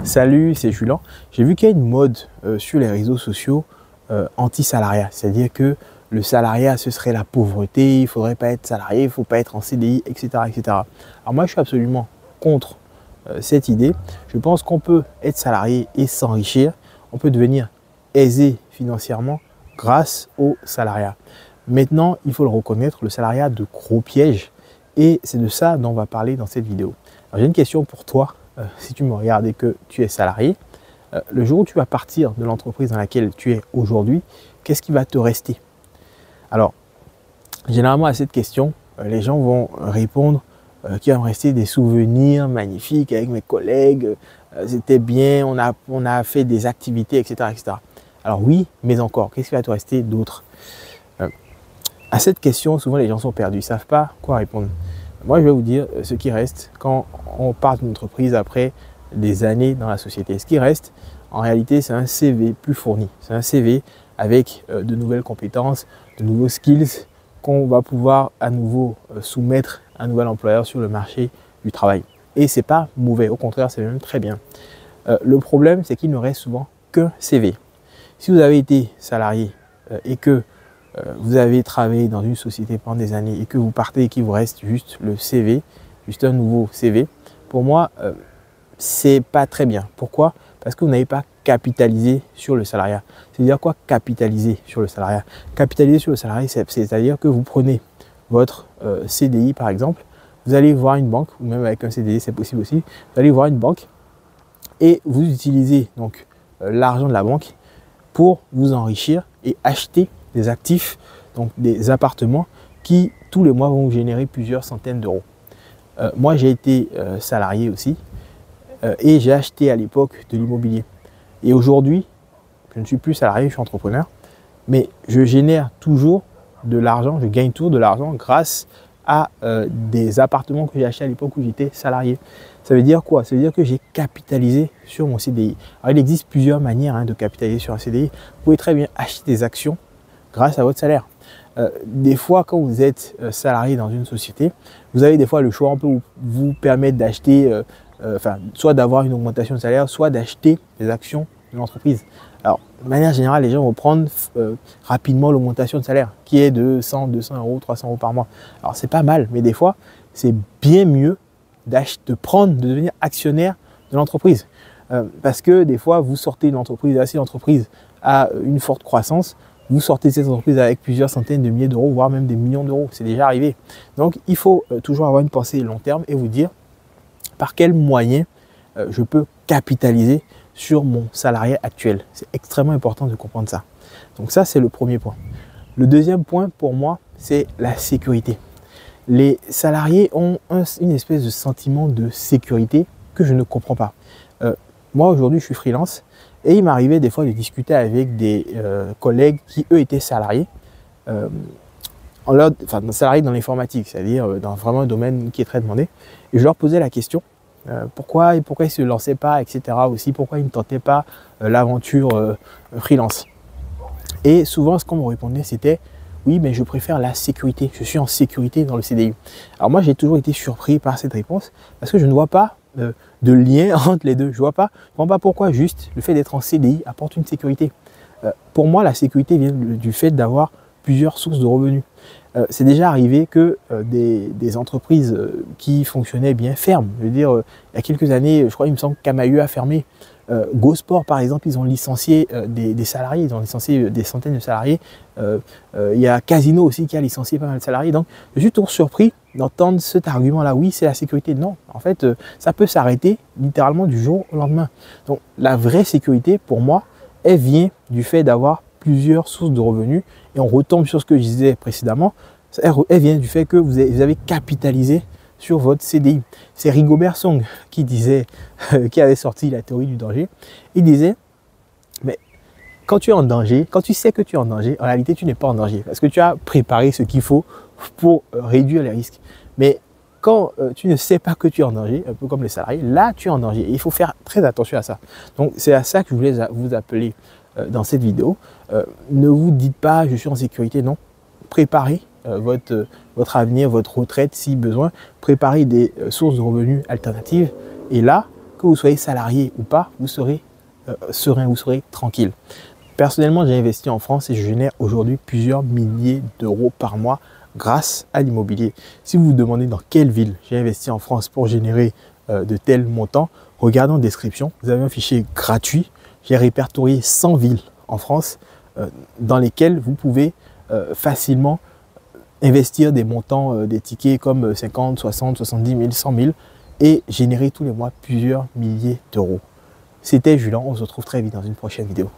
Salut, c'est Julien. J'ai vu qu'il y a une mode sur les réseaux sociaux anti-salariat. C'est-à-dire que le salariat, ce serait la pauvreté, il ne faudrait pas être salarié, il ne faut pas être en CDI, etc., etc. Alors moi, je suis absolument contre cette idée. Je pense qu'on peut être salarié et s'enrichir. On peut devenir aisé financièrement grâce au salariat. Maintenant, il faut le reconnaître, le salariat a de gros pièges. Et c'est de ça dont on va parler dans cette vidéo. Alors, j'ai une question pour toi. Si tu me regardes et que tu es salarié, le jour où tu vas partir de l'entreprise dans laquelle tu es aujourd'hui, qu'est-ce qui va te rester? Alors, généralement à cette question, les gens vont répondre qu'il va me rester des souvenirs magnifiques avec mes collègues, c'était bien, on a fait des activités, etc., etc. Alors oui, mais encore, qu'est-ce qui va te rester d'autre? À cette question, souvent les gens sont perdus, ils ne savent pas quoi répondre. Moi, je vais vous dire ce qui reste quand on part d'une entreprise après des années dans la société. Ce qui reste, en réalité, c'est un CV plus fourni. C'est un CV avec de nouvelles compétences, de nouveaux skills qu'on va pouvoir à nouveau soumettre à un nouvel employeur sur le marché du travail. Et ce n'est pas mauvais, au contraire, c'est même très bien. Le problème, c'est qu'il ne reste souvent qu'un CV. Si vous avez été salarié et que vous avez travaillé dans une société pendant des années et que vous partez et qu'il vous reste juste le CV, juste un nouveau CV, pour moi, c'est pas très bien. Pourquoi? Parce que vous n'avez pas capitalisé sur le salariat. C'est-à-dire quoi capitaliser sur le salariat? Capitaliser sur le salariat, c'est-à-dire que vous prenez votre CDI par exemple, vous allez voir une banque, ou même avec un CDI, c'est possible aussi, vous allez voir une banque et vous utilisez donc l'argent de la banque pour vous enrichir et acheter des actifs, donc des appartements qui tous les mois vont vous générer plusieurs centaines d'euros. Moi j'ai été salarié aussi et j'ai acheté à l'époque de l'immobilier. Et aujourd'hui, je ne suis plus salarié, je suis entrepreneur, mais je génère toujours de l'argent, je gagne toujours de l'argent grâce à des appartements que j'ai achetés à l'époque où j'étais salarié. Ça veut dire quoi? Ça veut dire que j'ai capitalisé sur mon CDI. Alors il existe plusieurs manières de capitaliser sur un CDI. Vous pouvez très bien acheter des actions grâce à votre salaire. Des fois, quand vous êtes salarié dans une société, vous avez des fois le choix, on peut vous permettre d'acheter, soit d'avoir une augmentation de salaire, soit d'acheter des actions de l'entreprise. Alors, de manière générale, les gens vont prendre rapidement l'augmentation de salaire, qui est de 100, 200 euros, 300 euros par mois. Alors, c'est pas mal, mais des fois, c'est bien mieux de devenir actionnaire de l'entreprise. Parce que des fois, vous sortez d'une entreprise, si l'entreprise a une forte croissance, vous sortez de cette entreprise avec plusieurs centaines de milliers d'euros, voire même des millions d'euros. C'est déjà arrivé. Donc, il faut toujours avoir une pensée long terme et vous dire par quels moyens je peux capitaliser sur mon salariat actuel. C'est extrêmement important de comprendre ça. Donc ça, c'est le premier point. Le deuxième point, pour moi, c'est la sécurité. Les salariés ont une espèce de sentiment de sécurité que je ne comprends pas. Moi, aujourd'hui, je suis freelance. Et il m'arrivait des fois de discuter avec des collègues qui, eux, étaient salariés, salariés dans l'informatique, c'est-à-dire dans vraiment un domaine qui est très demandé. Et je leur posais la question, pourquoi ils ne se lançaient pas, etc. aussi, pourquoi ils ne tentaient pas l'aventure freelance. Et souvent, ce qu'on me répondait, c'était, oui, mais je préfère la sécurité, je suis en sécurité dans le CDI. Alors moi, j'ai toujours été surpris par cette réponse, parce que je ne vois pas de lien entre les deux. Je ne comprends pas pourquoi juste le fait d'être en CDI apporte une sécurité. Pour moi, la sécurité vient du fait d'avoir plusieurs sources de revenus. C'est déjà arrivé que des entreprises qui fonctionnaient bien ferment. Je veux dire, il y a quelques années, je crois, il me semble qu'Amaïeu a fermé. GoSport, par exemple, ils ont licencié des salariés, ils ont licencié des centaines de salariés. Il y a Casino aussi qui a licencié pas mal de salariés. Donc, je suis toujours surpris d'entendre cet argument-là. Oui, c'est la sécurité. Non, en fait, ça peut s'arrêter littéralement du jour au lendemain. Donc, la vraie sécurité, pour moi, elle vient du fait d'avoir plusieurs sources de revenus. Et on retombe sur ce que je disais précédemment. Elle vient du fait que vous avez capitalisé sur votre CDI. C'est Rigobert Song qui disait, qui avait sorti la théorie du danger. Il disait, mais quand tu es en danger, quand tu sais que tu es en danger, en réalité, tu n'es pas en danger parce que tu as préparé ce qu'il faut pour réduire les risques. Mais quand tu ne sais pas que tu es en danger, un peu comme les salariés, là, tu es en danger. Et il faut faire très attention à ça. Donc, c'est à ça que je voulais vous appeler dans cette vidéo. Ne vous dites pas, je suis en sécurité. Non, préparez votre avenir, votre retraite si besoin. Préparez des sources de revenus alternatives. Et là, que vous soyez salarié ou pas, vous serez serein, vous serez tranquille. Personnellement, j'ai investi en France et je génère aujourd'hui plusieurs milliers d'euros par mois grâce à l'immobilier. Si vous vous demandez dans quelle ville j'ai investi en France pour générer de tels montants, regardez en description. Vous avez un fichier gratuit. J'ai répertorié 100 villes en France dans lesquelles vous pouvez facilement investir des montants, des tickets comme 50, 60, 70 000, 100 000 et générer tous les mois plusieurs milliers d'euros. C'était Julien, on se retrouve très vite dans une prochaine vidéo.